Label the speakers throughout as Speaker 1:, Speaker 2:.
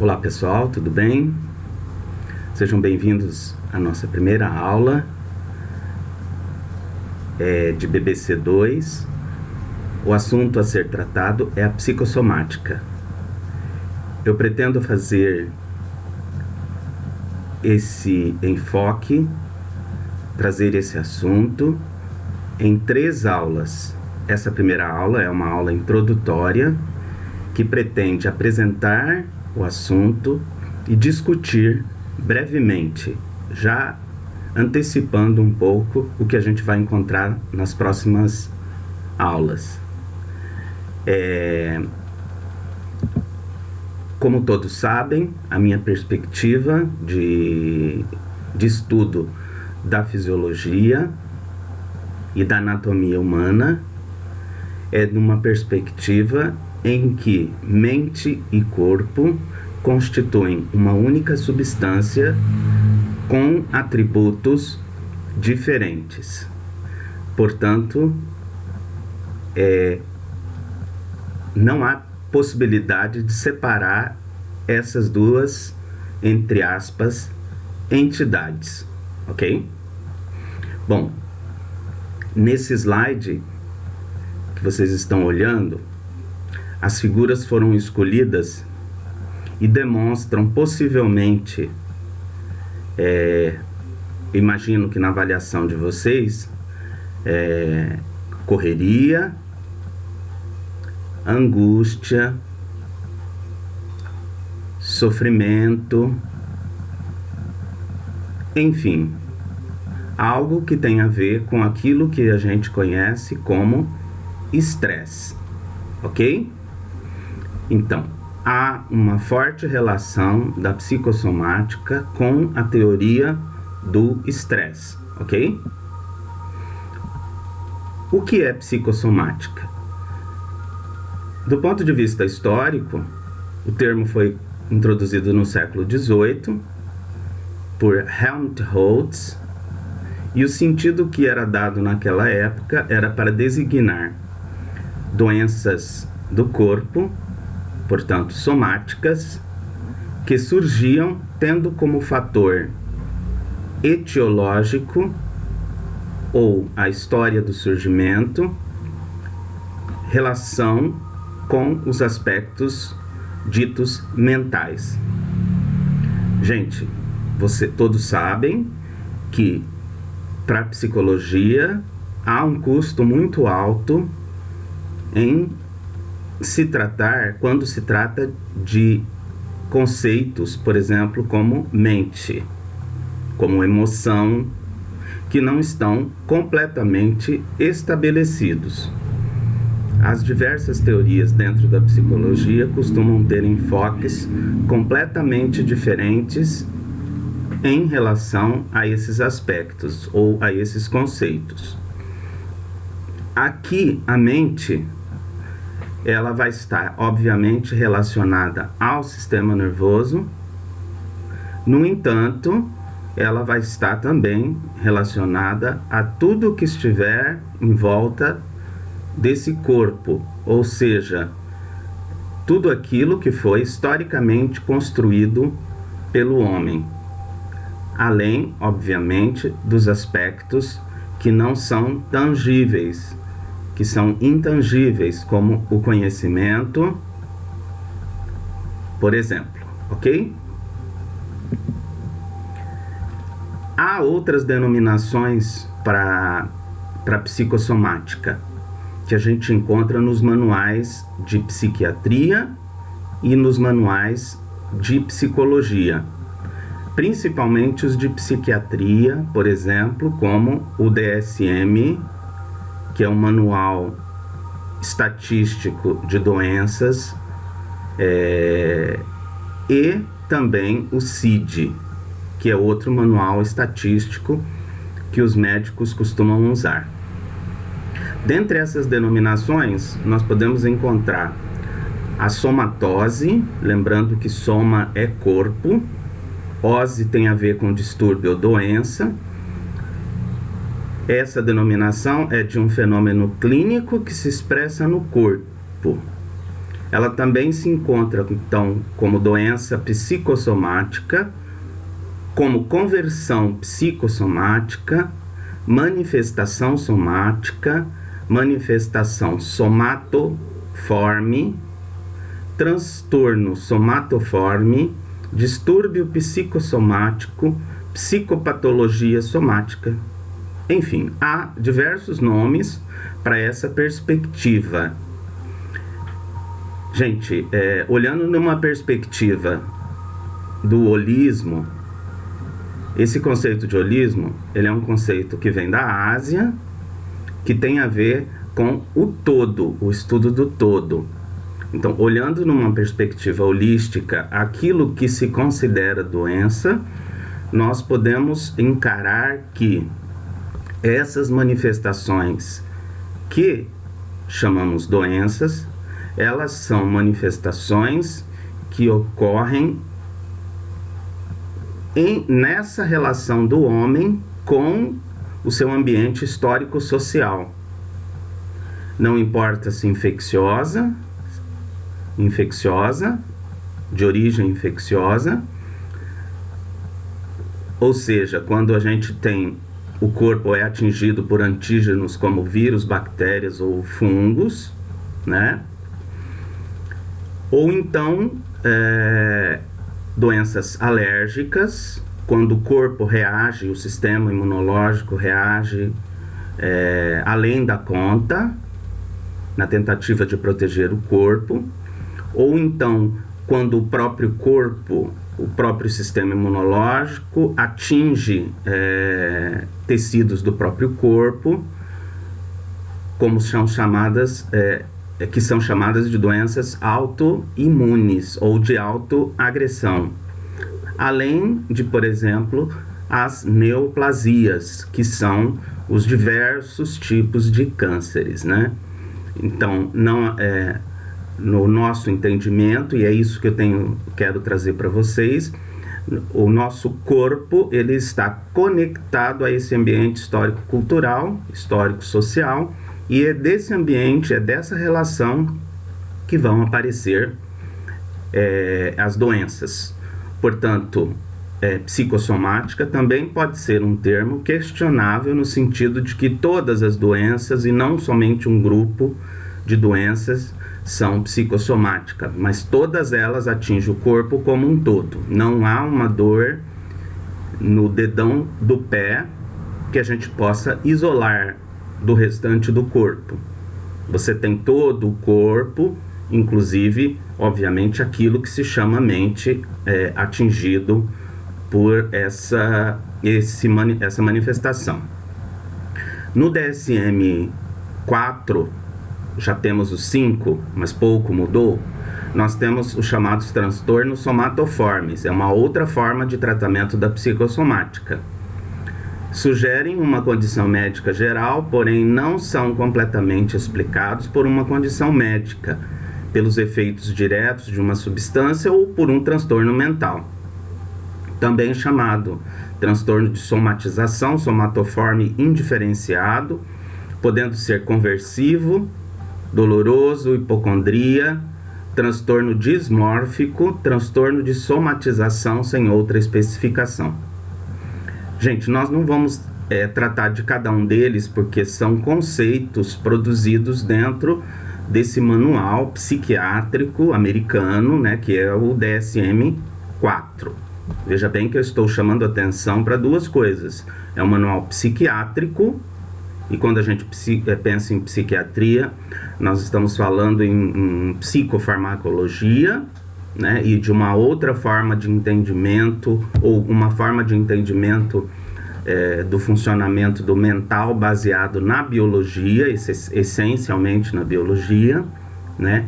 Speaker 1: Olá pessoal, tudo bem? Sejam bem-vindos à nossa primeira aula de BBC 2. O assunto a ser tratado é a psicossomática. Eu pretendo fazer esse enfoque, trazer esse assunto em 3 aulas. Essa primeira aula é uma aula introdutória que pretende apresentar o assunto e discutir brevemente, já antecipando um pouco o que a gente vai encontrar nas próximas aulas. Como todos sabem, a minha perspectiva de estudo da fisiologia e da anatomia humana é numa perspectiva em que mente e corpo constituem uma única substância com atributos diferentes. Portanto, não há possibilidade de separar essas duas, entre aspas, entidades, ok? Bom, nesse slide que vocês estão olhando, as figuras foram escolhidas e demonstram possivelmente, imagino que na avaliação de vocês, correria, angústia, sofrimento, enfim, algo que tem a ver com aquilo que a gente conhece como estresse, ok? Então, há uma forte relação da psicossomática com a teoria do estresse, ok? O que é psicossomática? Do ponto de vista histórico, o termo foi introduzido no século XVIII por Helmholtz, e o sentido que era dado naquela época era para designar doenças do corpo, portanto somáticas, que surgiam tendo como fator etiológico ou a história do surgimento relação com os aspectos ditos mentais. Gente, todos sabem que para a psicologia há um custo muito alto em se tratar, quando se trata de conceitos, por exemplo, como mente, como emoção, que não estão completamente estabelecidos. As diversas teorias dentro da psicologia costumam ter enfoques completamente diferentes em relação a esses aspectos ou a esses conceitos. Aqui, a mente, ela vai estar, obviamente, relacionada ao sistema nervoso. No entanto, ela vai estar também relacionada a tudo que estiver em volta desse corpo, ou seja, tudo aquilo que foi historicamente construído pelo homem, além, obviamente, dos aspectos que não são tangíveis, que são intangíveis, como o conhecimento, por exemplo, ok? Há outras denominações para psicossomática que a gente encontra nos manuais de psiquiatria e nos manuais de psicologia, principalmente os de psiquiatria, por exemplo, como o DSM, que é um manual estatístico de doenças, e também o CID, que é outro manual estatístico que os médicos costumam usar. Dentre essas denominações, nós podemos encontrar a somatose, lembrando que soma é corpo, ose tem a ver com distúrbio ou doença. Essa denominação é de um fenômeno clínico que se expressa no corpo. Ela também se encontra, então, como doença psicossomática, como conversão psicossomática, manifestação somática, manifestação somatoforme, transtorno somatoforme, distúrbio psicossomático, psicopatologia somática. Enfim, há diversos nomes para essa perspectiva. Gente, olhando numa perspectiva do holismo, esse conceito de holismo, ele é um conceito que vem da Ásia, que tem a ver com o todo, o estudo do todo. Então, olhando numa perspectiva holística, aquilo que se considera doença, nós podemos encarar que essas manifestações que chamamos doenças, elas são manifestações que ocorrem nessa relação do homem com o seu ambiente histórico-social. Não importa se infecciosa, de origem infecciosa, ou seja, quando a gente tem o corpo é atingido por antígenos como vírus, bactérias ou fungos, né? Ou então doenças alérgicas, quando o corpo reage, o sistema imunológico reage além da conta, na tentativa de proteger o corpo, ou então quando o próprio corpo, o próprio sistema imunológico atinge tecidos do próprio corpo, como são chamadas, que são chamadas de doenças autoimunes ou de autoagressão. Além de, por exemplo, as neoplasias, que são os diversos tipos de cânceres, né? Então, no nosso entendimento, e é isso que eu quero trazer para vocês, o nosso corpo, ele está conectado a esse ambiente histórico-cultural, histórico-social, e é desse ambiente, é dessa relação que vão aparecer as doenças. Portanto, psicossomática também pode ser um termo questionável no sentido de que todas as doenças, e não somente um grupo de doenças, são psicossomáticas, mas todas elas atingem o corpo como um todo. Não há uma dor no dedão do pé que a gente possa isolar do restante do corpo. Você tem todo o corpo, inclusive, obviamente, aquilo que se chama mente atingido por essa manifestação. No DSM-4, já temos os 5, mas pouco mudou, nós temos os chamados transtornos somatoformes, é uma outra forma de tratamento da psicossomática. Sugerem uma condição médica geral, porém não são completamente explicados por uma condição médica, pelos efeitos diretos de uma substância ou por um transtorno mental. Também chamado transtorno de somatização, somatoforme indiferenciado, podendo ser conversivo, doloroso, hipocondria, transtorno dismórfico, transtorno de somatização sem outra especificação. Gente, nós não vamos tratar de cada um deles, porque são conceitos produzidos dentro desse manual psiquiátrico americano, né, que é o DSM-4. Veja bem que eu estou chamando atenção para duas coisas. É um manual psiquiátrico, e quando a gente pensa em psiquiatria, nós estamos falando em psicofarmacologia, né, e de uma outra forma de entendimento, ou uma forma de entendimento do funcionamento do mental baseado na biologia, essencialmente na biologia, né?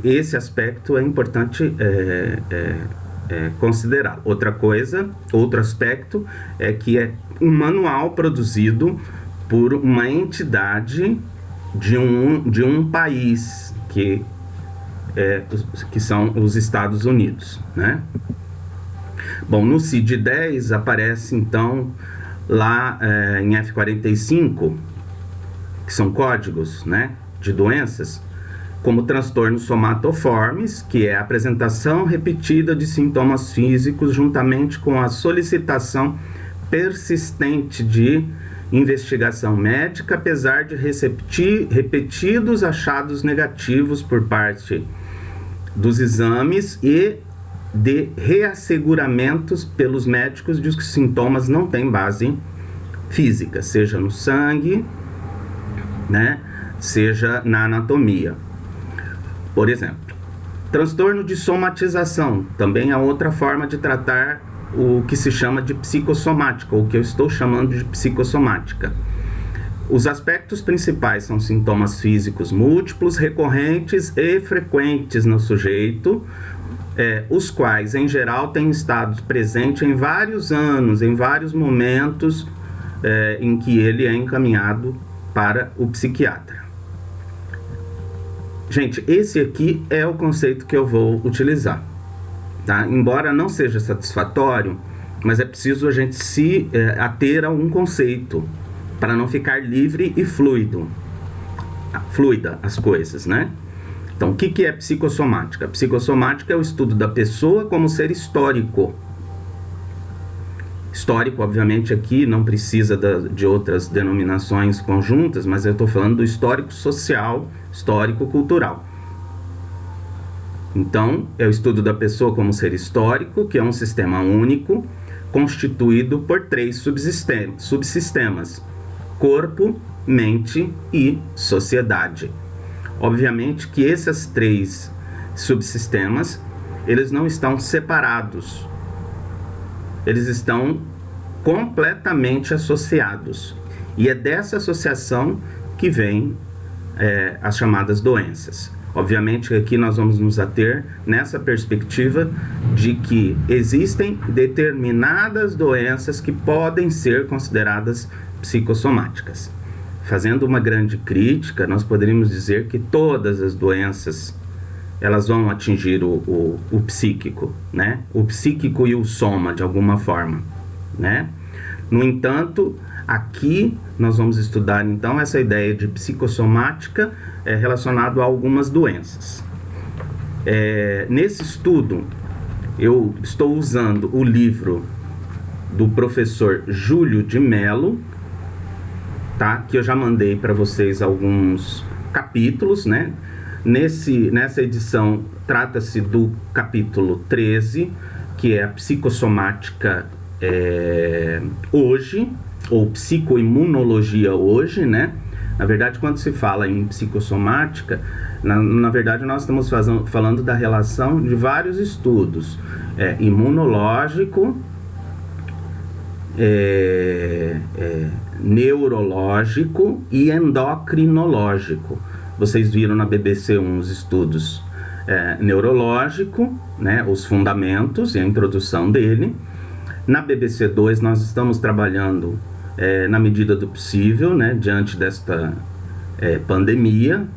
Speaker 1: Esse aspecto é importante considerar. Outro aspecto é que é um manual produzido por uma entidade de um país que são os Estados Unidos, né? Bom, no CID-10 aparece então lá em F45, que são códigos, né, de doenças, como transtornos somatoformes, que é a apresentação repetida de sintomas físicos juntamente com a solicitação persistente de investigação médica, apesar de repetidos achados negativos por parte dos exames e de reasseguramentos pelos médicos de que os sintomas não têm base física, seja no sangue, né, seja na anatomia. Por exemplo, transtorno de somatização, também é outra forma de tratar o que se chama de psicossomática, ou que eu estou chamando de psicossomática. Os aspectos principais são sintomas físicos múltiplos, recorrentes e frequentes no sujeito, os quais, em geral, têm estado presentes em vários anos, em vários momentos em que ele é encaminhado para o psiquiatra. Gente, esse aqui é o conceito que eu vou utilizar, tá? Embora não seja satisfatório, mas é preciso a gente se ater a um conceito, para não ficar livre e fluida as coisas, né? Então, o que é psicossomática? Psicossomática é o estudo da pessoa como ser histórico. Histórico, obviamente, aqui não precisa de outras denominações conjuntas, mas eu estou falando do histórico social, histórico cultural. Então, é o estudo da pessoa como ser histórico, que é um sistema único, constituído por 3 subsistemas: corpo, mente e sociedade. Obviamente que esses 3 subsistemas, eles não estão separados, eles estão completamente associados. E é dessa associação que vem as chamadas doenças. Obviamente aqui nós vamos nos ater nessa perspectiva de que existem determinadas doenças que podem ser consideradas psicossomáticas. Fazendo uma grande crítica, nós poderíamos dizer que todas as doenças elas vão atingir o psíquico, né? O psíquico e o soma, de alguma forma, né? No entanto, aqui nós vamos estudar então essa ideia de psicossomática relacionado a algumas doenças. Nesse estudo, eu estou usando o livro do professor Júlio de Mello, tá? Que eu já mandei para vocês alguns capítulos, né? Nessa edição trata-se do capítulo 13, que é a psicossomática hoje, ou psicoimunologia hoje, né? Na verdade, quando se fala em psicossomática, na verdade nós estamos falando da relação de vários estudos, imunológico, neurológico e endocrinológico. Vocês viram na BBC uns estudos neurológico, né, os fundamentos e a introdução dele. Na BBC 2 nós estamos trabalhando na medida do possível, né, diante desta pandemia.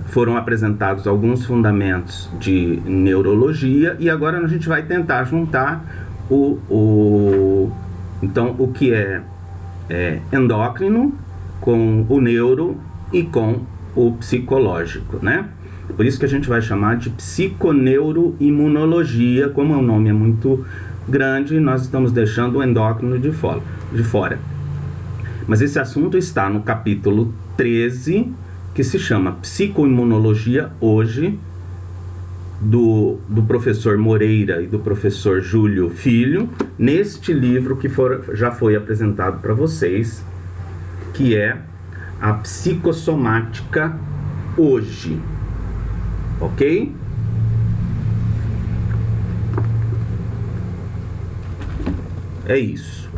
Speaker 1: Foram apresentados alguns fundamentos de neurologia e agora a gente vai tentar juntar então o que é endócrino com o neuro e com o psicológico, né? Por isso que a gente vai chamar de psiconeuroimunologia, como o nome é muito grande, nós estamos deixando o endócrino de fora. Mas esse assunto está no capítulo 13, que se chama Psicoimunologia hoje, do professor Moreira e do professor Júlio Filho, neste livro que já foi apresentado para vocês, que é a psicossomática hoje, ok? É isso.